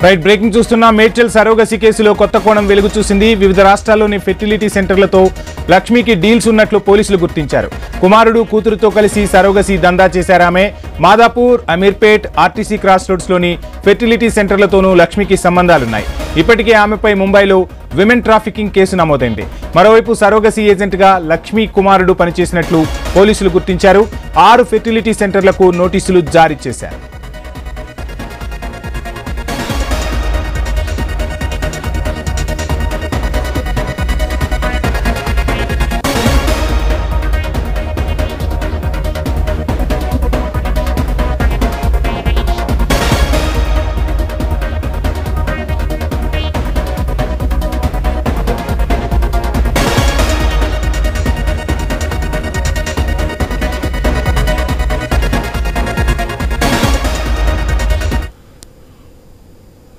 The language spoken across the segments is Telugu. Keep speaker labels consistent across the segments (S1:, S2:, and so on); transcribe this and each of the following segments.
S1: రైట్ బ్రేకింగ్ చూస్తున్నా మేడ్చల్ సరోగసి కేసులో కొత్త కోణం వెలుగు చూసింది. వివిధ రాష్ట్రాల్లోని ఫెర్టిలిటీ సెంటర్లతో లక్ష్మికి డీల్స్ ఉన్నట్లు పోలీసులు గుర్తించారు. కుమారుడు కూతురుతో కలిసి సరోగసి దందా చేశారామె. Madhapur, Ameerpet, RTC cross roads లోని ఫెర్టిలిటీ సెంటర్లతోనూ లక్ష్మికి సంబంధాలున్నాయి. ఇప్పటికే ఆమెపై ముంబైలో విమెన్ ట్రాఫికింగ్ కేసు నమోదైంది. మరోవైపు సరోగసి ఏజెంట్ గా లక్ష్మి కుమారుడు పనిచేసినట్లు పోలీసులు గుర్తించారు. 6 ఫెర్టిలిటీ సెంటర్లకు నోటీసులు జారీ చేశారు.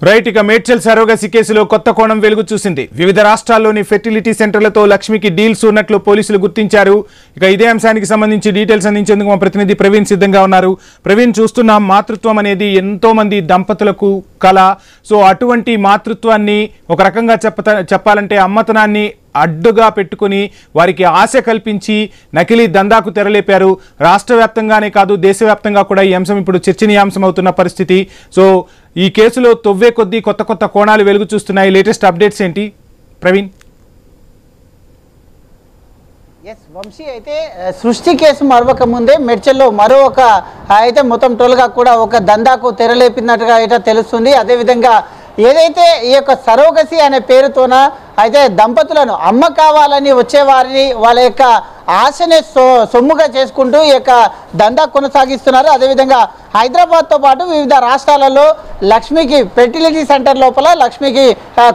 S1: రైట్ ఇక మేడ్చల్ సరోగసి కేసులో కొత్త కోణం వెలుగు చూసింది. వివిధ రాష్ట్రాల్లోని ఫెర్టిలిటీ సెంటర్లతో లక్ష్మికి డీల్స్ ఉన్నట్లు పోలీసులు గుర్తించారు. ఇక ఇదే అంశానికి సంబంధించి డీటెయిల్స్ అందించేందుకు మా ప్రతినిధి ప్రవీణ్ సిద్ధంగా ఉన్నారు. ప్రవీణ్, చూస్తున్నాం మాతృత్వం అనేది ఎంతో మంది దంపతులకు కళ. సో అటువంటి మాతృత్వాన్ని ఒక రకంగా చెప్పాలంటే అమ్మతనాన్ని అడ్డుగా పెట్టుకుని వారికి ఆశ కల్పించి నకిలీ దందాకు తెరలేపారు. రాష్ట్ర వ్యాప్తంగానే కాదు దేశవ్యాప్తంగా కూడా ఈ అంశం ఇప్పుడు చర్చనీయాంశం అవుతున్న పరిస్థితి. సో ఈ కేసులో తొవ్వే కొద్దీ కొత్త కొత్త కోణాలు వెలుగు చూస్తున్నాయి. లేటెస్ట్ అప్డేట్స్ ఏంటి ప్రవీణ్?
S2: వంశీ, అయితే సృష్టి కేసు మరొక ముందే మెడ్చల్లో మరో ఒక అయితే మొత్తం టోల్గా కూడా ఒక దందాకు తెరలేపినట్టుగా అయితే తెలుస్తుంది. అదేవిధంగా ఏదైతే ఈ యొక్క సరోగసి అనే పేరుతోన అయితే దంపతులను అమ్మ కావాలని వచ్చేవారిని వాళ్ళ యొక్క ఆశనే సొమ్ముగా చేసుకుంటూ ఈ యొక్క దందా కొనసాగిస్తున్నారు. అదేవిధంగా హైదరాబాద్తో పాటు వివిధ రాష్ట్రాలలో లక్ష్మికి ఫెర్టిలిటీ సెంటర్ లోపల లక్ష్మికి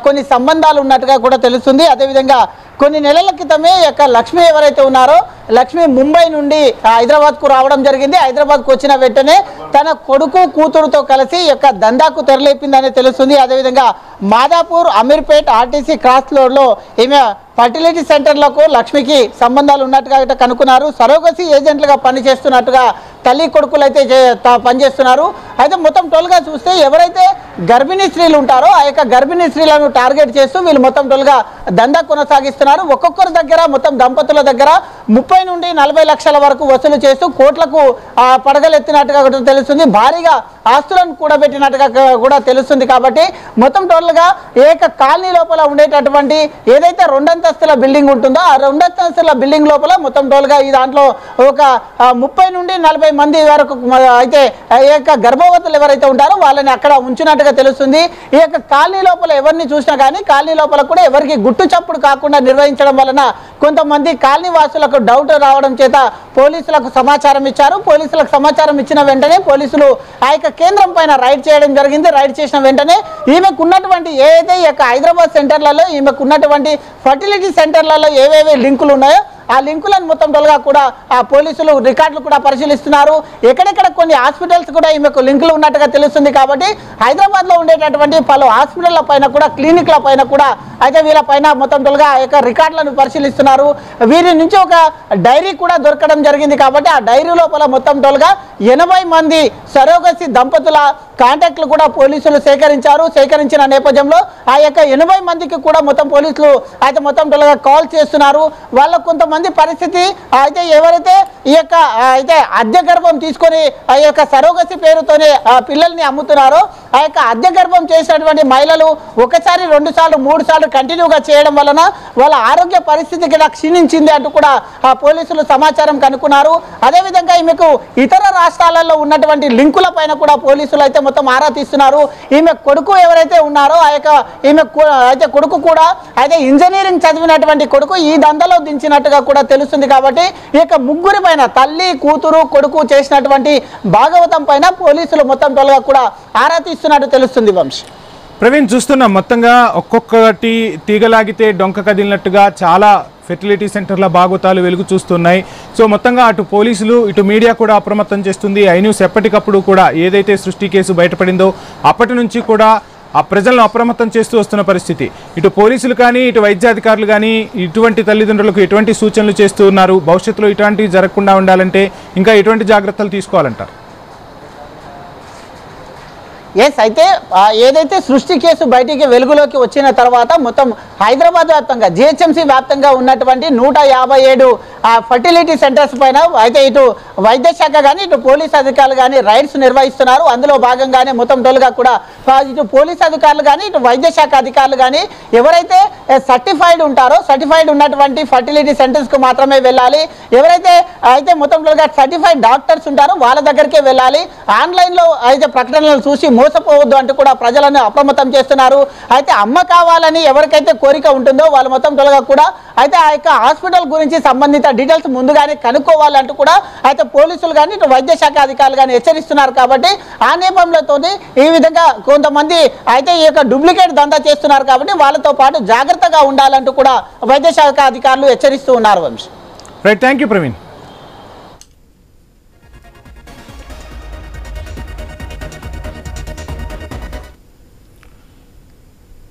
S2: కొన్ని సంబంధాలు ఉన్నట్టుగా కూడా తెలుస్తుంది. అదేవిధంగా కొన్ని నెలల క్రితమే ఈ యొక్క లక్ష్మి ఎవరైతే ఉన్నారో లక్ష్మి ముంబై నుండి హైదరాబాద్కు రావడం జరిగింది. హైదరాబాద్కు వచ్చిన వెంటనే తన కొడుకు కూతురుతో కలిసి ఈ యొక్క దందాకు తెరలేపిందని తెలుస్తుంది. అదేవిధంగా మాదాపూర్, అమీర్పేట్, ఆర్టీసీ క్రాస్ రోడ్లో ఈమె ఫర్టిలిటీ సెంటర్లకు లక్ష్మికి సంబంధాలు ఉన్నట్టుగా అయితే కనుక్కున్నారు. సరోగసి ఏజెంట్లుగా పనిచేస్తున్నట్టుగా తల్లి కొడుకులు అయితే పనిచేస్తున్నారు. అయితే మొత్తం టోల్గా చూస్తే ఎవరైతే గర్భిణీ స్త్రీలు ఉంటారో ఆ యొక్క గర్భిణీ స్త్రీలను టార్గెట్ చేస్తూ వీళ్ళు మొత్తం టోల్గా దందా కొనసాగిస్తున్నారు. ఒక్కొక్కరి దగ్గర మొత్తం దంపతుల దగ్గర 30 నుండి 40 లక్షల వరకు వసూలు చేస్తూ కోట్లకు పడగలెత్తినట్టుగా కూడా తెలుస్తుంది. భారీగా ఆస్తులను కూడబెట్టినట్టుగా కూడా తెలుస్తుంది. కాబట్టి మొత్తం టోటల్గా ఏక కాలనీ లోపల ఉండేటటువంటి ఏదైతే 2 అంతస్తుల బిల్డింగ్ ఉంటుందో ఆ 2 అంతస్తుల బిల్డింగ్ లోపల మొత్తం టోల్గా ఈ దాంట్లో ఒక 30 నుండి 40 మంది వరకు అయితే ఈ యొక్క గర్భవతులు ఎవరైతే ఉంటారో వాళ్ళని అక్కడ ఉంచినట్టుగా తెలుస్తుంది. ఈ యొక్క కాలనీ లోపల ఎవరిని చూసినా కానీ కాలనీ లోపల కూడా ఎవరికి గుట్టు చప్పుడు కాకుండా నిర్వహించడం వలన కొంతమంది కాలనీ వాసులకు డౌట్ రావడం చేత పోలీసులకు సమాచారం ఇచ్చారు. పోలీసులకు సమాచారం ఇచ్చిన వెంటనే పోలీసులు ఆ యొక్క కేంద్రం పైన రైడ్ చేయడం జరిగింది. రైడ్ చేసిన వెంటనే ఈమెకు ఉన్నటువంటి ఏదైతే ఈ యొక్క హైదరాబాద్ సెంటర్లలో ఈమెకు ఉన్నటువంటి ఫర్టిలిటీ సెంటర్లలో ఏవేవి లింకులు ఉన్నాయో ఆ లింకులను మొత్తం టోల్గా కూడా ఆ పోలీసులు రికార్డులు కూడా పరిశీలిస్తున్నారు. ఎక్కడెక్కడ కొన్ని హాస్పిటల్స్ కూడా ఈమెకు లింకులు ఉన్నట్టుగా తెలుస్తుంది. కాబట్టి హైదరాబాద్లో ఉండేటటువంటి పలు హాస్పిటళ్ల పైన కూడా క్లినిక్ల పైన కూడా అయితే వీళ్ళపైన మొత్తం టోల్గా ఆ యొక్క రికార్డులను పరిశీలిస్తున్నారు. వీరి నుంచి ఒక డైరీ కూడా దొరకడం జరిగింది. కాబట్టి ఆ డైరీ లోపల మొత్తం టోల్గా 80 మంది సరోగసి దంపతుల కాంటాక్ట్లు కూడా పోలీసులు సేకరించారు. సేకరించిన నేపథ్యంలో ఆ యొక్క 80 మందికి కూడా మొత్తం పోలీసులు అయితే మొత్తం టోల్గా కాల్ చేస్తున్నారు. వాళ్ళ కొంతమంది పరిస్థితి అయితే ఎవరైతే ఈ యొక్క అయితే అద్దె గర్భం తీసుకొని ఆ యొక్క సరోగసి పేరుతోనే పిల్లల్ని అమ్ముతున్నారో ఆ యొక్క అద్దె గర్భం చేసినటువంటి మహిళలు ఒకసారి 2 సార్లు 3 సార్లు కంటిన్యూగా చేయడం వలన వాళ్ళ ఆరోగ్య పరిస్థితి కూడా క్షీణించింది అంటూ కూడా పోలీసులు సమాచారం కనుక్కున్నారు. అదేవిధంగా ఈమెకు ఇతర రాష్ట్రాలలో ఉన్నటువంటి లింకుల పైన కూడా పోలీసులు అయితే మొత్తం ఆరా తీస్తున్నారు. ఈమె కొడుకు ఎవరైతే ఉన్నారో ఆ యొక్క ఈమె అయితే కొడుకు కూడా అయితే ఇంజనీరింగ్ చదివినటువంటి కొడుకు ఈ దందాలో దించినట్టుగా కూడా తెలుస్తుంది. కాబట్టి ఈ యొక్క ముగ్గురి పైన తల్లి, కూతురు, కొడుకు చేసినటువంటి భాగవతం పైన పోలీసులు మొత్తం టోల్గా కూడా ఆరా తీస్తున్నట్టు తెలుస్తుంది. వంశీ,
S1: ప్రవీణ్, చూస్తున్నాం మొత్తంగా ఒక్కొక్కటి తీగలాగితే డొంక కదిలినట్టుగా చాలా ఫెర్టిలిటీ సెంటర్ల భాగవతాలు వెలుగు చూస్తున్నాయి. సో మొత్తంగా అటు పోలీసులు ఇటు మీడియా కూడా అప్రమత్తం చేస్తుంది. ఐ న్యూస్ ఎప్పటికప్పుడు కూడా ఏదైతే సృష్టి కేసు బయటపడిందో అప్పటి నుంచి కూడా ఆ ప్రజలను అప్రమత్తం చేస్తూ వస్తున్న పరిస్థితి. ఇటు పోలీసులు కానీ ఇటు వైద్యాధికారులు కానీ ఇటువంటి తల్లిదండ్రులకు ఎటువంటి సూచనలు చేస్తూ ఉన్నారు? భవిష్యత్తులో ఇటువంటివి జరగకుండా ఉండాలంటే ఇంకా ఎటువంటి జాగ్రత్తలు తీసుకోవాలంటారు?
S2: ఎస్ అయితే ఏదైతే సృష్టి కేసు బయటికి వెలుగులోకి వచ్చిన తర్వాత మొత్తం హైదరాబాద్ వ్యాప్తంగా జిహెచ్ఎంసీ వ్యాప్తంగా ఉన్నటువంటి 157 ఫర్టిలిటీ సెంటర్స్ పైన అయితే ఇటు వైద్య శాఖ కానీ ఇటు పోలీస్ అధికారులు కానీ రైడ్స్ నిర్వహిస్తున్నారు. అందులో భాగంగానే మొత్తం టోల్గా కూడా ఇటు పోలీస్ అధికారులు కానీ ఇటు వైద్య శాఖ అధికారులు కానీ ఎవరైతే సర్టిఫైడ్ ఉంటారో సర్టిఫైడ్ ఉన్నటువంటి ఫర్టిలిటీ సెంటర్స్కు మాత్రమే వెళ్ళాలి. ఎవరైతే అయితే మొత్తం టోల్గా సర్టిఫైడ్ డాక్టర్స్ ఉంటారో వాళ్ళ దగ్గరికే వెళ్ళాలి. ఆన్లైన్లో అయితే ప్రకటనలు చూసి మోసపోవద్దు అంటూ కూడా ప్రజలను అప్రమత్తం చేస్తున్నారు. అయితే అమ్మ కావాలని ఎవరికైతే కోరిక ఉంటుందో వాళ్ళు మొత్తం టోల్గా కూడా అయితే ఆ యొక్క హాస్పిటల్ గురించి సంబంధిత డీటెయిల్స్ ముందుగానే కనుక్కోవాలంటూ కూడా అయితే పోలీసులు కానీ ఇటు వైద్య శాఖ అధికారులు కానీ హెచ్చరిస్తున్నారు. కాబట్టి ఆ నేపథ్యంలో ఈ విధంగా కొంతమంది అయితే ఈ యొక్క డూప్లికేట్ దందా చేస్తున్నారు. కాబట్టి వాళ్ళతో పాటు జాగ్రత్తగా ఉండాలంటూ కూడా వైద్య శాఖ అధికారులు హెచ్చరిస్తూ ఉన్నారు. Vamshi
S1: right, thank you Praveen.